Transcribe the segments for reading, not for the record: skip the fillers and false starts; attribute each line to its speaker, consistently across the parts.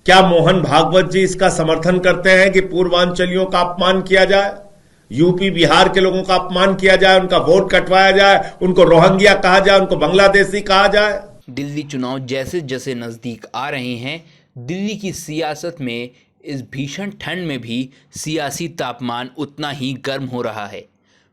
Speaker 1: क्या मोहन भागवत जी इसका समर्थन करते हैं कि पूर्वांचलियों का अपमान किया जाए, यूपी बिहार के लोगों का अपमान किया जाए, उनका वोट कटवाया जाए, उनको रोहिंग्या कहा जाए, उनको बांग्लादेशी कहा जाए?
Speaker 2: दिल्ली चुनाव जैसे जैसे नज़दीक आ रहे हैं, दिल्ली की सियासत में इस भीषण ठंड में भी सियासी तापमान उतना ही गर्म हो रहा है।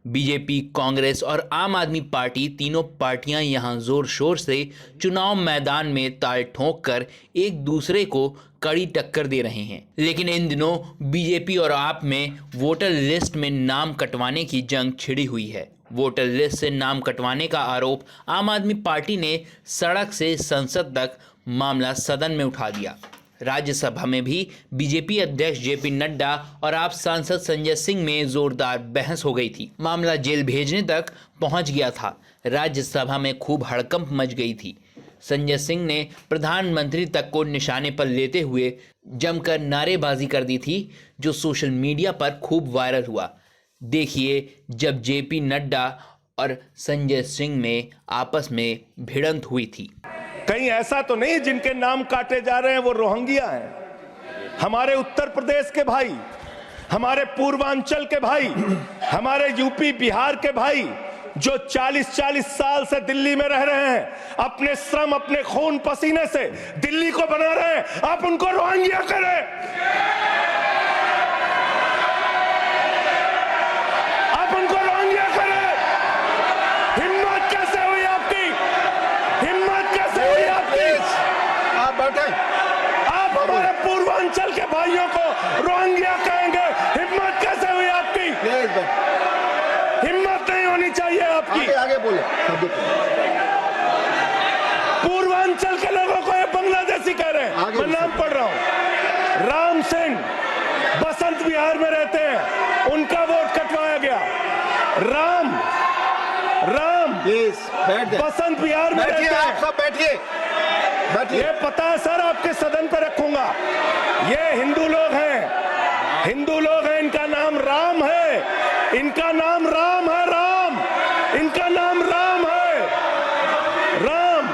Speaker 2: बीजेपी, कांग्रेस और आम आदमी पार्टी, तीनों पार्टियां यहां जोर शोर से चुनाव मैदान में ताल ठोंक कर एक दूसरे को कड़ी टक्कर दे रहे हैं। लेकिन इन दिनों बीजेपी और आप में वोटर लिस्ट में नाम कटवाने की जंग छिड़ी हुई है। वोटर लिस्ट से नाम कटवाने का आरोप आम आदमी पार्टी ने सड़क से संसद तक मामला सदन में उठा दिया। राज्यसभा में भी बीजेपी अध्यक्ष जेपी नड्डा और आप सांसद संजय सिंह में जोरदार बहस हो गई थी। मामला जेल भेजने तक पहुंच गया था। राज्यसभा में खूब हड़कंप मच गई थी। संजय सिंह ने प्रधानमंत्री तक को निशाने पर लेते हुए जमकर नारेबाजी कर दी थी, जो सोशल मीडिया पर खूब वायरल हुआ। देखिए, जब जेपी नड्डा और संजय सिंह में आपस में भिड़ंत हुई थी।
Speaker 3: कहीं ऐसा तो नहीं जिनके नाम काटे जा रहे हैं वो रोहिंग्या हैं? हमारे उत्तर प्रदेश के भाई, हमारे पूर्वांचल के भाई, हमारे यूपी बिहार के भाई जो 40-40 साल से दिल्ली में रह रहे हैं, अपने श्रम, अपने खून पसीने से दिल्ली को बना रहे हैं, आप उनको रोहिंग्या करें? आप उनको रोहिंग्या करें? हिम्मत कैसे हुई आपकी? हिम्मत कैसे हुई आपकी?
Speaker 4: आप बैठे,
Speaker 3: आप हमारे पूर्वांचल के भाइयों को रोहिंग्या कहेंगे? हिम्मत कैसे हुई आपकी? हिम्मत नहीं होनी चाहिए आपकी।
Speaker 4: आगे बोले।
Speaker 3: पूर्वांचल के लोगों को ये बांग्लादेशी कह रहे हैं। मैं नाम पढ़ रहा हूं। राम सिंह बसंत विहार में रहते हैं, उनका वोट कटवाया गया। राम बसंत विहार में रहते हैं।
Speaker 4: आप सब बैठिए।
Speaker 3: ये पता है सर, आपके सदन पर रखूंगा। ये हिंदू लोग हैं, हिंदू लोग हैं, इनका नाम राम है, इनका नाम राम है, राम, इनका नाम राम है, राम।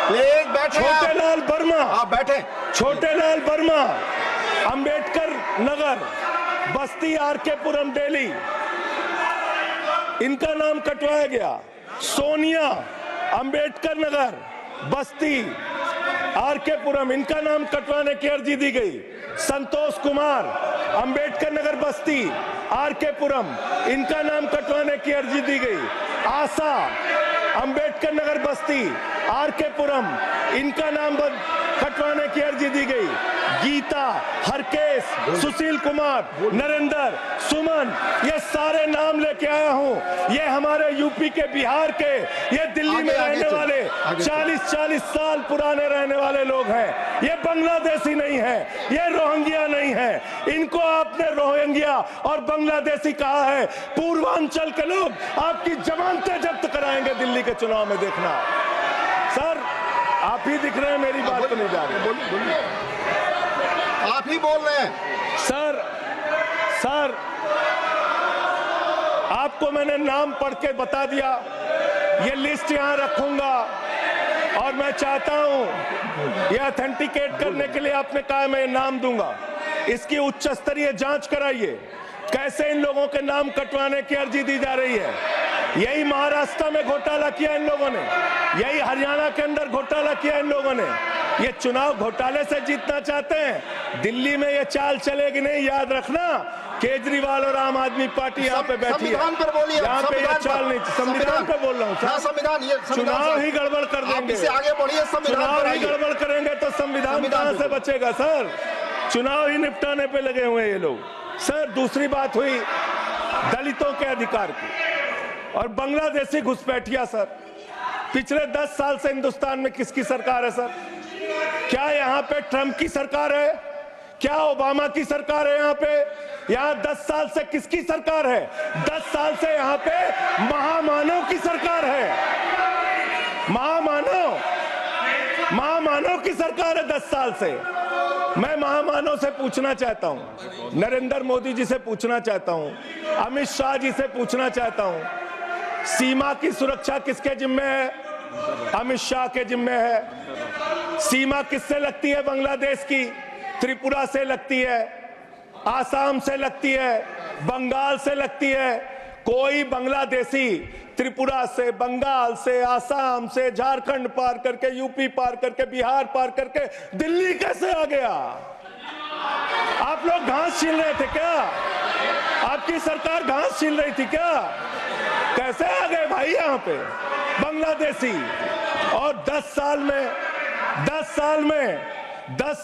Speaker 4: प्लीज बैठे।
Speaker 3: छोटेलाल वर्मा,
Speaker 4: आप बैठे।
Speaker 3: छोटेलाल वर्मा, अंबेडकर नगर, बस्ती, आरके पुरम, दिल्ली, इनका नाम कटवाया गया। सोनिया, अंबेडकर नगर, बस्ती, आरके पुरम, इनका नाम कटवाने की अर्जी दी गई। संतोष कुमार, अंबेडकर नगर, बस्ती, आरके पुरम, इनका नाम कटवाने की अर्जी दी गई। आशा, अंबेडकर नगर, बस्ती, आरके पुरम, इनका नाम कटवाने की अर्जी दी गई। गीता, हरकेश, सुशील कुमार, नरेंद्र, सुमन, ये सारे नाम लेके आया हूं। ये हमारे यूपी के, बिहार के, ये दिल्ली में रहने वाले 40-40 साल पुराने रहने वाले लोग हैं। ये बांग्लादेशी नहीं है, ये रोहिंग्या नहीं है। इनको आपने रोहिंग्या और बांग्लादेशी कहा है। पूर्वांचल के लोग आपकी जमानतें जब्त कराएंगे दिल्ली के चुनाव में, देखना। सर, आप ही दिख रहे हैं, मेरी बात तो नहीं जा रही।
Speaker 4: बोलिए, आप ही बोल रहे हैं।
Speaker 3: सर, आपको मैंने नाम पढ़ के बता दिया। ये लिस्ट यहां रखूंगा और मैं चाहता हूं ये ऑथेंटिकेट करने के लिए आपने कहा मैं नाम दूंगा। इसकी उच्च स्तरीय जांच कराइए, कैसे इन लोगों के नाम कटवाने की अर्जी दी जा रही है। यही महाराष्ट्र में घोटाला किया इन लोगों ने, यही हरियाणा के अंदर घोटाला किया इन लोगों ने। ये चुनाव घोटाले से जीतना चाहते हैं। दिल्ली में ये चाल चलेगी नहीं, याद रखना। केजरीवाल और आम आदमी पार्टी यहाँ पे बैठी है,
Speaker 4: संविधान पर बोलिए।
Speaker 3: यहाँ पे ये चाल नहीं। संविधान पे बोल रहा हूँ।
Speaker 4: संविधान,
Speaker 3: चुनाव ही गड़बड़ कर देंगे,
Speaker 4: आगे बढ़िए।
Speaker 3: चुनाव ही गड़बड़ करेंगे तो संविधान कहां से बचेगा सर? चुनाव ही निपटाने पे लगे हुए हैं ये लोग। सर, दूसरी बात हुई दलितों के अधिकार की और बांग्लादेशी घुसपैठिया। सर, पिछले 10 साल से हिंदुस्तान में किसकी सरकार है सर? क्या यहाँ पे ट्रंप की सरकार है? क्या ओबामा की सरकार है? यहाँ पे, यहाँ 10 साल से किसकी सरकार है? 10 साल से यहाँ पे महामानव की सरकार है। महामानव की सरकार है 10 साल से। मैं महामानव से पूछना चाहता हूं, नरेंद्र मोदी जी से पूछना चाहता हूं, अमित शाह जी से पूछना चाहता हूं, सीमा की सुरक्षा किसके जिम्मे है? अमित शाह के जिम्मे है। सीमा किससे लगती है बांग्लादेश की? त्रिपुरा से लगती है, आसाम से लगती है, बंगाल से लगती है। कोई बांग्लादेशी त्रिपुरा से, बंगाल से, आसाम से, झारखंड पार करके, यूपी पार करके, बिहार पार करके दिल्ली कैसे आ गया? आप लोग घास छील रहे थे क्या? आपकी सरकार घास छील रही थी क्या? कैसे आ गए भाई यहाँ पे बांग्लादेशी? और 10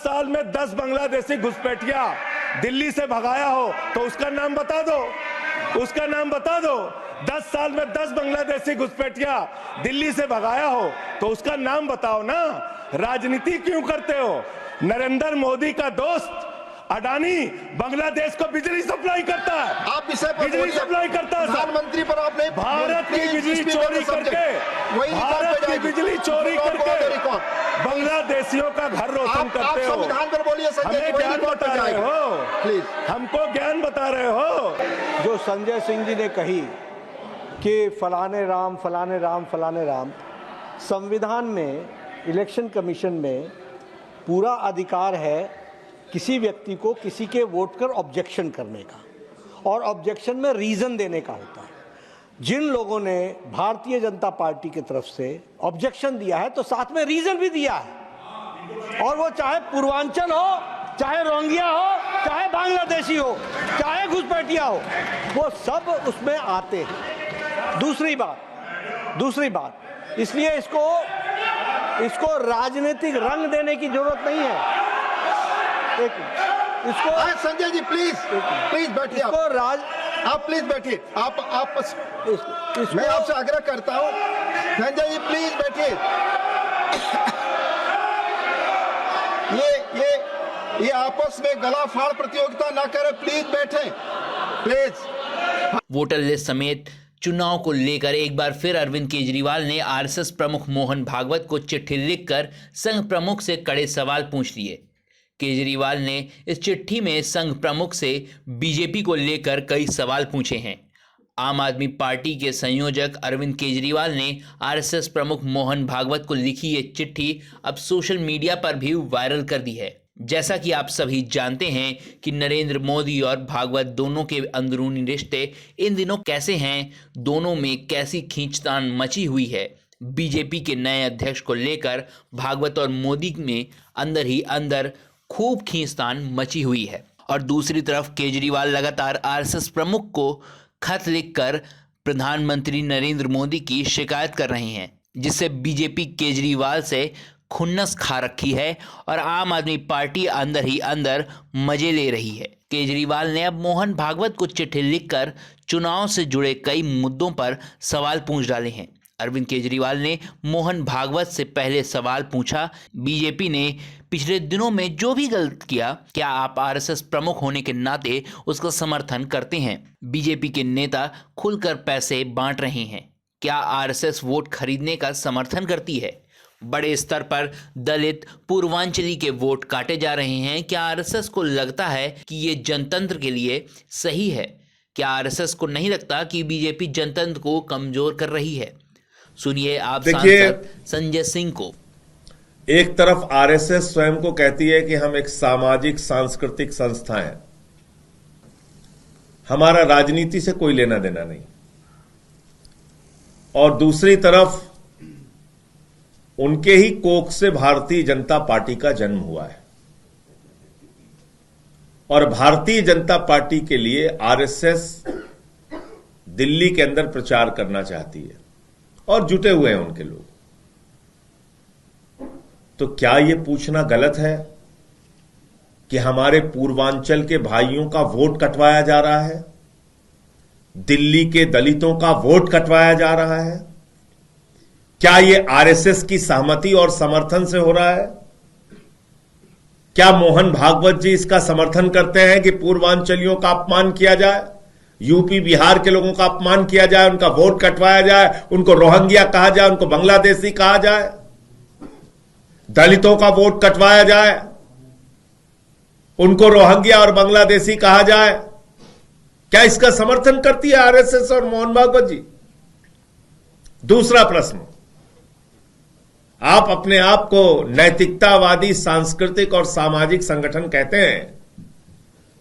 Speaker 3: साल में 10 बांग्लादेशी घुसपैठिया दिल्ली से भगाया हो तो उसका नाम बता दो, उसका नाम बता दो। 10 साल में 10 बांग्लादेशी घुसपैठिया दिल्ली से भगाया हो तो उसका नाम बताओ ना। राजनीति क्यों करते हो? नरेंद्र मोदी का दोस्त अडानी बांग्लादेश को बिजली सप्लाई करता है,
Speaker 4: आप विषय पर
Speaker 3: बिजली सप्लाई करता है।
Speaker 4: प्रधानमंत्री पर आपने
Speaker 3: भारत की बिजली चोरी करके, भारत की बिजली चोरी करके बांग्लादेशियों का घर रोशन करते हो।
Speaker 4: संविधान पर बोलिए संजय जी,
Speaker 3: हमें
Speaker 4: वही
Speaker 3: ज्ञान
Speaker 4: रिकॉर्ड पे
Speaker 3: बता रहे
Speaker 4: जाएगा।
Speaker 3: हो,
Speaker 4: प्लीज।
Speaker 3: हमको ज्ञान बता रहे हो।
Speaker 5: जो संजय सिंह जी ने कही कि फलाने राम फलाने राम फलाने राम, संविधान में, इलेक्शन कमीशन में पूरा अधिकार है किसी व्यक्ति को किसी के वोट कर ऑब्जेक्शन करने का, और ऑब्जेक्शन में रीज़न देने का होता है। जिन लोगों ने भारतीय जनता पार्टी की तरफ से ऑब्जेक्शन दिया है तो साथ में रीज़न भी दिया है, और वो चाहे पूर्वांचल हो, चाहे रोहिंग्या हो, चाहे बांग्लादेशी हो, चाहे घुसपैठिया हो, वो सब उसमें आते हैं। दूसरी बात, इसलिए इसको राजनीतिक रंग देने की जरूरत नहीं है। इसको
Speaker 4: संजय जी प्लीज बैठिए। आप प्लीज बैठिए। मैं आपसे आग्रह करता हूं, संजय जी प्लीज बैठिए। ये आपस में गला फाड़ प्रतियोगिता ना करें, प्लीज बैठें, प्लीज।
Speaker 2: वोटर लिस्ट समेत चुनाव को लेकर एक बार फिर अरविंद केजरीवाल ने आरएसएस प्रमुख मोहन भागवत को चिट्ठी लिखकर संघ प्रमुख से कड़े सवाल पूछ लिए। केजरीवाल ने इस चिट्ठी में संघ प्रमुख से बीजेपी को लेकर कई सवाल पूछे हैं। आम आदमी पार्टी के संयोजक अरविंद केजरीवाल ने आरएसएस प्रमुख मोहन भागवत को लिखी ये चिट्ठी अब सोशल मीडिया पर भी वायरल कर दी है। जैसा कि आप सभी जानते हैं कि नरेंद्र मोदी और भागवत दोनों के अंदरूनी रिश्ते इन दिनों कैसे हैं, दोनों में कैसी खींचतान मची हुई है। बीजेपी के नए अध्यक्ष को लेकर भागवत और मोदी में अंदर ही अंदर खूब खींचतान मची हुई है। और दूसरी तरफ केजरीवाल लगातार आरएसएस प्रमुख को खत लिखकर प्रधानमंत्री नरेंद्र मोदी की शिकायत कर रहे हैं, जिससे बीजेपी केजरीवाल से खुन्नस खा रखी है और आम आदमी पार्टी अंदर ही अंदर मजे ले रही है। केजरीवाल ने अब मोहन भागवत को चिट्ठी लिखकर चुनाव से जुड़े कई मुद्दों पर सवाल पूछ डाले हैं। अरविंद केजरीवाल ने मोहन भागवत से पहले सवाल पूछा, बीजेपी ने पिछले दिनों में जो भी गलत किया, क्या आप आरएसएस प्रमुख होने के नाते उसका समर्थन करते हैं? बीजेपी के नेता खुलकर पैसे बांट रहे हैं, क्या आरएसएस वोट खरीदने का समर्थन करती है? बड़े स्तर पर दलित पूर्वांचली के वोट काटे जा रहे हैं। क्या आरएसएस को लगता है कि ये जनतंत्र के लिए सही है? क्या आरएसएस को नहीं लगता कि बीजेपी जनतंत्र को कमजोर कर रही है? सुनिए आप सांसद संजय सिंह को।
Speaker 1: एक तरफ आरएसएस स्वयं को कहती है कि हम एक सामाजिक सांस्कृतिक संस्था हैं, हमारा राजनीति से कोई लेना देना नहीं, और दूसरी तरफ उनके ही कोख से भारतीय जनता पार्टी का जन्म हुआ है और भारतीय जनता पार्टी के लिए आरएसएस दिल्ली के अंदर प्रचार करना चाहती है और जुटे हुए हैं उनके लोग। तो क्या यह पूछना गलत है कि हमारे पूर्वांचल के भाइयों का वोट कटवाया जा रहा है, दिल्ली के दलितों का वोट कटवाया जा रहा है? क्या यह आरएसएस की सहमति और समर्थन से हो रहा है? क्या मोहन भागवत जी इसका समर्थन करते हैं कि पूर्वांचलियों का अपमान किया जाए, यूपी बिहार के लोगों का अपमान किया जाए, उनका वोट कटवाया जाए, उनको रोहिंग्या कहा जाए, उनको बांग्लादेशी कहा जाए, दलितों का वोट कटवाया जाए, उनको रोहिंग्या और बांग्लादेशी कहा जाए? क्या इसका समर्थन करती है आरएसएस और मोहन भागवत जी? दूसरा प्रश्न, आप अपने आप को नैतिकतावादी सांस्कृतिक और सामाजिक संगठन कहते हैं।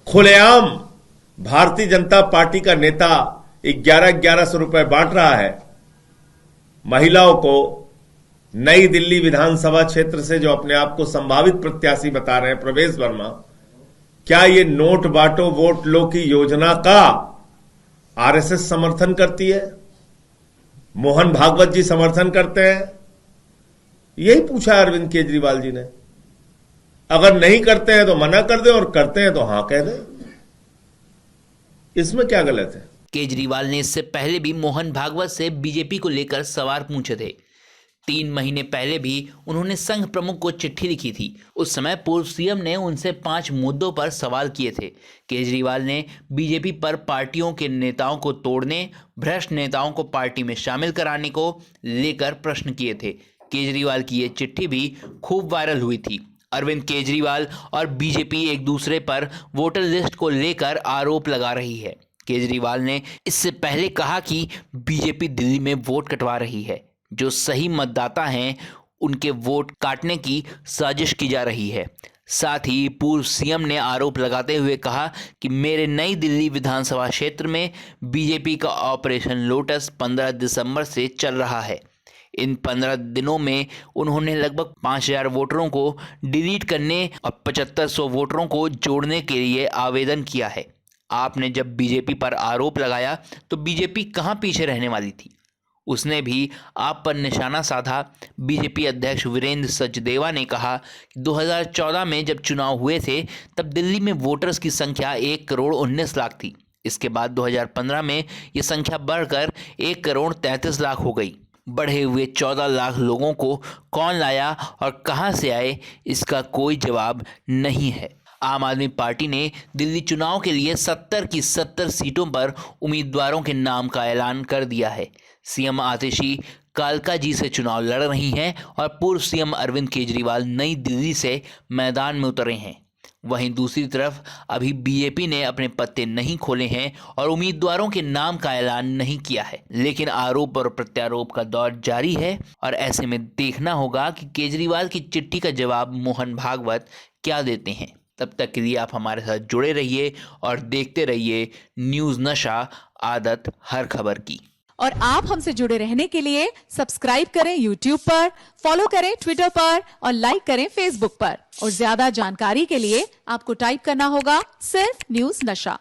Speaker 1: खुलेआम भारतीय जनता पार्टी का नेता 1100 रुपए बांट रहा है। महिलाओं को नई दिल्ली विधानसभा क्षेत्र से जो अपने आप को संभावित प्रत्याशी बता रहे हैं प्रवेश वर्मा, क्या ये नोट बांटो वोट लो की योजना का आरएसएस समर्थन करती है? मोहन भागवत जी समर्थन करते हैं? यही पूछा अरविंद केजरीवाल जी ने। अगर नहीं करते हैं तो मना कर दे और करते हैं तो हां कह दे। इसमें क्या गलत है?
Speaker 2: केजरीवाल ने इससे पहले भी मोहन भागवत से बीजेपी को लेकर सवाल पूछे थे। 3 महीने पहले भी उन्होंने संघ प्रमुख को चिट्ठी लिखी थी। उस समय पूर्व सीएम ने उनसे 5 मुद्दों पर सवाल किए थे। केजरीवाल ने बीजेपी पर पार्टियों के नेताओं को तोड़ने, भ्रष्ट नेताओं को पार्टी में शामिल कराने को लेकर प्रश्न किए थे। केजरीवाल की ये चिट्ठी भी खूब वायरल हुई थी। अरविंद केजरीवाल और बीजेपी एक दूसरे पर वोटर लिस्ट को लेकर आरोप लगा रही है। केजरीवाल ने इससे पहले कहा कि बीजेपी दिल्ली में वोट कटवा रही है। जो सही मतदाता हैं उनके वोट काटने की साजिश की जा रही है। साथ ही पूर्व सीएम ने आरोप लगाते हुए कहा कि मेरे नई दिल्ली विधानसभा क्षेत्र में बीजेपी का ऑपरेशन लोटस 15 दिसंबर से चल रहा है। इन 15 दिनों में उन्होंने लगभग 5000 वोटरों को डिलीट करने और 7500 वोटरों को जोड़ने के लिए आवेदन किया है। आपने जब बीजेपी पर आरोप लगाया तो बीजेपी कहां पीछे रहने वाली थी? उसने भी आप पर निशाना साधा। बीजेपी अध्यक्ष वीरेंद्र सचदेवा ने कहा कि 2014 में जब चुनाव हुए थे तब दिल्ली में वोटर्स की संख्या 1 करोड़ 19 लाख थी। इसके बाद 2015 में ये संख्या बढ़कर 1 करोड़ 33 लाख हो गई। बढ़े हुए 14 लाख लोगों को कौन लाया और कहां से आए, इसका कोई जवाब नहीं है। आम आदमी पार्टी ने दिल्ली चुनाव के लिए 70 की 70 सीटों पर उम्मीदवारों के नाम का ऐलान कर दिया है। सीएम आतिशी कालका जी से चुनाव लड़ रही हैं और पूर्व सीएम अरविंद केजरीवाल नई दिल्ली से मैदान में उतरे हैं। वहीं दूसरी तरफ अभी बीजेपी ने अपने पत्ते नहीं खोले हैं और उम्मीदवारों के नाम का ऐलान नहीं किया है। लेकिन आरोप और प्रत्यारोप का दौर जारी है और ऐसे में देखना होगा कि केजरीवाल की चिट्ठी का जवाब मोहन भागवत क्या देते हैं। तब तक के लिए आप हमारे साथ जुड़े रहिए और देखते रहिए न्यूज़ नशा, आदत हर खबर की।
Speaker 6: और आप हमसे जुड़े रहने के लिए सब्सक्राइब करें YouTube पर, फॉलो करें Twitter पर और लाइक करें Facebook पर। और ज्यादा जानकारी के लिए आपको टाइप करना होगा सिर्फ न्यूज़ नशा।